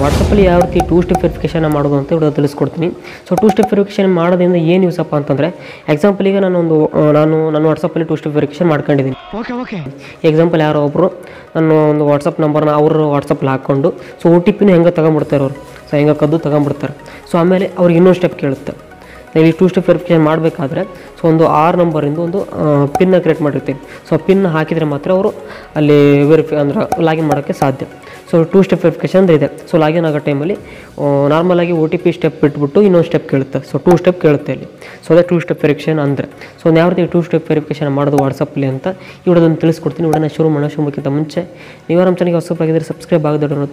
ವಾಟ್ಸಪ್ಪಲ್ಲಿ ಯಾವ ರೀತಿ 2 ಸ್ಟೆಪ್ ವೆರಿಫಿಕೇಷನ್ ಮಾಡೋದು ಅಂತ ಇವಾಗ ತಿಳಿಸ್ಕೊಡ್ತೀನಿ. ಸೊ 2 ಸ್ಟೆಪ್ ವೆರಿಫಿಕೇಷನ್ ಮಾಡೋದ್ರಿಂದ ಏನು ಯೂಸಪ್ಪ ಅಂತಂದರೆ, ಎಕ್ಸಾಂಪಲ್ ಈಗ ನಾನು ನನ್ನ ವಾಟ್ಸಪ್ಪಲ್ಲಿ 2 ಸ್ಟೆಪ್ ವೆರಿಫಿಕೇಷನ್ ಮಾಡ್ಕೊಂಡಿದ್ದೀನಿ. ಓಕೆ ಎಕ್ಸಾಂಪಲ್ ಯಾರೋ ಒಬ್ಬರು ನನ್ನ ಒಂದು ವಾಟ್ಸಪ್ ನಂಬರ್ನ ಅವರು ವಾಟ್ಸಪ್ಪಲ್ಲಿ ಹಾಕ್ಕೊಂಡು ಸೊ OTP ಹೆಂಗೆ ತೊಗೊಂಬಿಡ್ತಾರೆ ಅವರು, ಸೊ ಹೆಂಗೆ ಕದ್ದು ತೊಗೊಂಬಿಡ್ತಾರೆ. ಸೊ ಆಮೇಲೆ ಅವ್ರಿಗೆ ಇನ್ನೊಂದು ಸ್ಟೆಪ್ ಕೇಳುತ್ತೆ. ನಾವು ಈ 2 ಸ್ಟೆಪ್ ವೆರಿಫಿಕೇಷನ್ ಮಾಡಬೇಕಾದ್ರೆ ಸೊ ಒಂದು 6 ನಂಬರಿಂದ ಒಂದು ಪಿನ್ನ ಕ್ರಿಯೇಟ್ ಮಾಡಿರ್ತೀವಿ. ಸೊ ಪಿನ್ ಹಾಕಿದರೆ ಮಾತ್ರ ಅವರು ಅಲ್ಲಿ ಲಾಗಿನ್ ಮಾಡೋಕ್ಕೆ ಸಾಧ್ಯ. ಸೊ 2 ಸ್ಟೆಪ್ ವೆರಿಫಿಕೇಷನ್ ಅಂದರೆ ಇದೆ. ಸೊ ಲಾಗಿನ್ ಆಗೋ ಟೈಮಲ್ಲಿ ನಾರ್ಮಲಾಗಿ OTP ಸ್ಟೆಪ್ ಬಿಟ್ಬಿಟ್ಟು ಇನ್ನೊಂದು ಸ್ಟೆಪ್ ಕೇಳುತ್ತೆ. ಸೊ 2 ಸ್ಟೆಪ್ ಕೇಳುತ್ತೆ ಅಲ್ಲಿ. ಸೊ ಅದೇ 2 ಸ್ಟೆಪ್ ವೆರಿಫಿಕೇಷನ್ ಅಂದರೆ. ಸೊ ಯಾವ ರೀತಿ 2 ಸ್ಟೆಪ್ ವೆರಿಫಿಕೇಷನ್ ಮಾಡೋದು ವಾಟ್ಸಪ್ಪಲ್ಲಿ ಅಂತ ಈ ವಿಡಿಯೋದನ್ನು ತಿಳಿಸ್ಕೊಡ್ತೀನಿ. ವಿಡಿಯೋನ ಶುರು ಮಾಡೋಕ್ಕಿಂತ ಮುಂಚೆ ನೀವು ನಮ್ಮ ಚಾನಲ್ಗೆ ಹೊಸಬ ಆಗಿದ್ದರೆ ಸಬ್ಸ್ಕ್ರೈಬ್ ಆಗದವರು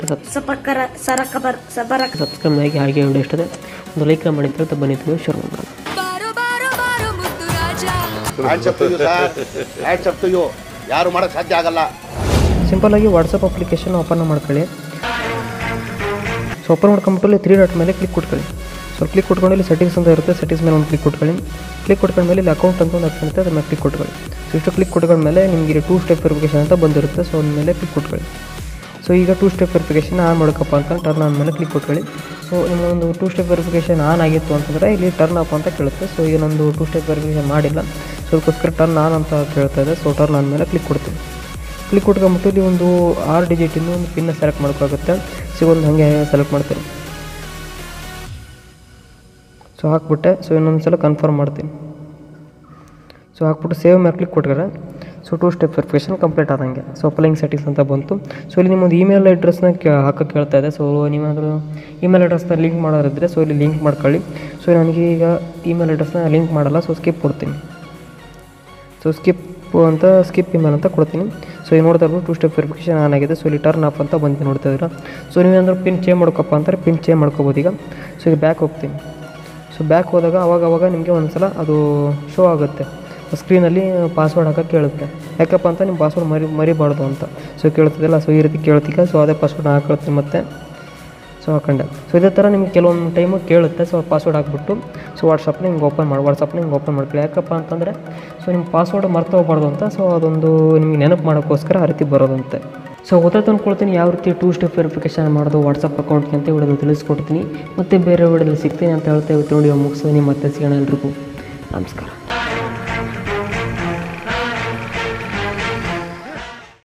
ಸಬ್ಸ್ಕ್ರೈಬ್ ಆಗಿ ಹಾಗೆ ವಿಡಿಯೋ ಇಷ್ಟದೆ ಒಂದು ಲೈಕ್ ಮಾಡಿ ಅಂತ ಬನ್ನಿ ಶುರು ಮಾಡೋಣ. ಯಾರು ಮಾಡೋಕ್ಕೆ ಸಾಧ್ಯ ಆಗಲ್ಲ. ಸಿಂಪಲ್ಲಾಗಿ ವಾಟ್ಸಪ್ ಅಪ್ಲಿಕೇಶನ್ ಓಪನ್ ಮಾಡ್ಕೊಳ್ಳಿ. ಸೊ ಓಪನ್ ಮಾಡ್ಕೊಂಬಿಟ್ಟು 3 ಡಾಟ್ ಮೇಲೆ ಕ್ಲಿಕ್ ಕೊಟ್ಕೊಳ್ಳಿ. ಸೊ ಕ್ಲಿಕ್ ಕೊಟ್ಕೊಂಡು ಇಲ್ಲಿ ಸೆಟ್ಟಿಂಗ್ಸ್ ಅಂತ ಇರುತ್ತೆ, ಸೆಟ್ಟಿಂಗ್ಸ್ ಮೇಲೆ ಒಂದು ಕ್ಲಿಕ್ ಕೊಟ್ಕೊಳ್ಳಿ. ಕ್ಲಿಕ್ ಕೊಟ್ಕೊಂಡ್ಮೇಲೆ ಇಲ್ಲಿ ಅಕೌಂಟ್ ಅಂತ ಒಂದು ಆಪ್ಷನ್ ಇರುತ್ತೆ, ಅದ್ರ ಮೇಲೆ ಕ್ಲಿಕ್ ಕೊಟ್ಕೊಳ್ಳಿ. ಸೊ ಇಷ್ಟು ಕ್ಲಿಕ್ ಕೊಟ್ಕೊಂಡ್ಮೇಲೆ ನಿಮಗೆ 2 ಸ್ಟೆಪ್ ವೆರಿಫಿಕೇಷನ್ ಅಂತ ಬಂದಿರುತ್ತೆ. ಸೊ ಅದ್ರ ಮೇಲೆ ಕ್ಲಿಕ್ ಕೊಟ್ಕೊಳ್ಳಿ. ಸೊ ಈಗ 2 ಸ್ಟೆಪ್ ವೆರಿಫಿಕೇಷನ್ ಆನ್ ಮಾಡೋಕ್ಕಪ್ಪ ಅಂತ ಟರ್ನ್ ಆನ್ ಮೇಲೆ ಕ್ಲಿಕ್ ಕೊಟ್ಕೊಳ್ಳಿ. ಸೊ ನಿಮ್ಮೊಂದು 2 ಸ್ಟೆಪ್ ವೆರಿಫಿಕೇಷನ್ ಆನ್ ಆಗಿತ್ತು ಅಂತಂದರೆ ಇಲ್ಲಿ ಟರ್ನ್ ಆಫ್ ಅಂತ ಕೇಳುತ್ತೆ. ಸೊ ಈಗ ನಂದು 2 ಸ್ಟೆಪ್ ವೆರಿಫಿಕೇಷನ್ ಮಾಡಿಲ್ಲ, ಸೊ ಅದಕ್ಕೋಸ್ಕರ ಟರ್ನ್ ಆನ್ ಅಂತ ಕೇಳ್ತಾ ಇದೆ. ಸೊ ಟರ್ನ್ ಆನ್ ಮೇಲೆ ಕ್ಲಿಕ್ ಕೊಡ್ತೀನಿ. ಕ್ಲಿಕ್ ಕೊಟ್ಕೊಂಬಿಟ್ಟು ಇಲ್ಲಿ ಒಂದು 6 ಡಿಜಿಟಿಂದು ಒಂದು ಪಿನ್ನ ಸೆಲೆಕ್ಟ್ ಮಾಡ್ಕೋಗುತ್ತೆ. ಸೊ ಒಂದು ಹಾಗೆ ಸೆಲೆಕ್ಟ್ ಮಾಡ್ತೀನಿ. ಸೊ ಹಾಕ್ಬಿಟ್ಟೆ. ಸೊ ಇನ್ನೊಂದು ಸಲ ಕನ್ಫರ್ಮ್ ಮಾಡ್ತೀನಿ. ಸೊ ಹಾಕ್ಬಿಟ್ಟು ಸೇವ್ ಮೇಲೆ ಕ್ಲಿಕ್ ಕೊಟ್ರೆ ಸೊ 2 ಸ್ಟೆಪ್ ವೆರಿಫಿಕೇಷನ್ ಕಂಪ್ಲೀಟ್ ಆದಂಗೆ. ಸೊ ಅಪ್ಲೈಯಿಂಗ್ ಸೆಟ್ಟಿಂಗ್ಸ್ ಅಂತ ಬಂತು. ಸೊ ಇಲ್ಲಿ ನಿಮ್ಮೊಂದು ಇಮೇಲ್ ಅಡ್ರೆಸ್ನ ಹಾಕೋಕ್ಕೆ ಕೇಳ್ತಾ ಇದೆ. ಸೊ ನೀವೇನಾದರೂ ಇಮೇಲ್ ಅಡ್ರೆಸ್ನ ಲಿಂಕ್ ಮಾಡೋರಿದ್ದರೆ ಸೊ ಇಲ್ಲಿ ಲಿಂಕ್ ಮಾಡ್ಕೊಳ್ಳಿ. ಸೊ ನನಗೆ ಈಗ ಇಮೇಲ್ ಅಡ್ರೆಸ್ನ ಲಿಂಕ್ ಮಾಡಲ್ಲ, ಸೊ ಸ್ಕಿಪ್ ಕೊಡ್ತೀನಿ. ಸೊ ಸ್ಕಿಪ್ ಇಮೇಲ್ ಅಂತ ಕೊಡ್ತೀನಿ. ಸೊ ಈಗ ನೋಡ್ತಾ ಇರ್ಬೋದು 2 ಸ್ಟೆಪ್ ವೆರಿಫಿಕೇಷನ್ ಆನ್ ಆಗಿದೆ. ಸೊ ಇಲ್ಲಿ ಟರ್ನ್ ಆಫ್ ಅಂತ ಬಂದು ನೋಡ್ತಾ ಇದ್ದೀರಾ. ಸೊ ನೀವೇನಾದರೂ ಪಿನ್ ಚೇಂಜ್ ಮಾಡ್ಕೊಪ್ಪ ಅಂತಾರೆ ಪಿನ್ ಚೇಂಜ್ ಮಾಡ್ಕೋಬೋದು ಈಗ. ಸೊ ಈಗ ಬ್ಯಾಕ್ ಹೋಗ್ತೀನಿ. ಸೊ ಬ್ಯಾಕ್ ಹೋದಾಗ ಅವಾಗ ನಿಮಗೆ ಒಂದು ಸಲ ಅದು ಶೋ ಆಗುತ್ತೆ ಸ್ಕ್ರೀನಲ್ಲಿ, ಪಾಸ್ವರ್ಡ್ ಹಾಕೋಕ್ಕೆ ಕೇಳುತ್ತೆ. ಯಾಕಪ್ಪ ಅಂತ ನಿಮ್ಮ ಪಾಸ್ವರ್ಡ್ ಮರಿಬಾರ್ದು ಅಂತ. ಸೊ ಕೇಳ್ತಿದ್ದಲ್ಲ, ಸೊ ಈ ರೀತಿ ಕೇಳ್ತೀಗ. ಸೊ ಅದೇ ಪಾಸ್ವರ್ಡ್ ಹಾಕೊಳ್ತೀನಿ ಮತ್ತೆ. ಸೊ ಹಾಕೊಂಡೆ. ಸೊ ಇದೇ ಥರ ನಿಮಗೆ ಕೆಲವೊಂದು ಟೈಮು ಕೇಳುತ್ತೆ. ಸೊ ಪಾಸ್ವರ್ಡ್ ಹಾಕ್ಬಿಟ್ಟು ಸೊ ವಾಟ್ಸಪ್ನ ಹಿಂಗೆ ಓಪನ್ ಮಾಡ್ಕೊಳ್ಳಿ. ಯಾಕಪ್ಪ ಅಂತಂದರೆ ಸೊ ನಿಮ್ಮ ಪಾಸ್ವರ್ಡ್ ಮರ್ತು ಹೋಗ್ಬಾರ್ದು ಅಂತ. ಸೊ ಅದೊಂದು ನಿಮಗೆ ನೆನಪು ಮಾಡೋಕ್ಕೋಸ್ಕರ ಆ ರೀತಿ ಬರೋದಂತೆ. ಸೊ ಗೊತ್ತಾಯ್ತು ಅಂದ್ಕೊಳ್ತೀನಿ ಯಾವ ರೀತಿ 2 ಸ್ಟೆಪ್ ವೆರಿಫಿಕೇಷನ್ ಮಾಡೋದು ವಾಟ್ಸಪ್ ಅಕೌಂಟ್ಗೆ ಅಂತ ವಿಡಿಯೋದು ತಿಳಿಸ್ಕೊಡ್ತೀನಿ. ಮತ್ತು ಬೇರೆ ವಿಡಿಯೋದಲ್ಲಿ ಸಿಗ್ತೀನಿ ಅಂತ ಹೇಳ್ತಾ ಇವತ್ತು ವಿಡಿಯೋ ಮುಗಿಸ್ತೀನಿ. ಮತ್ತೆ ಸಿಗೋಣ. ಎಲ್ರಿಗೂ ನಮಸ್ಕಾರ.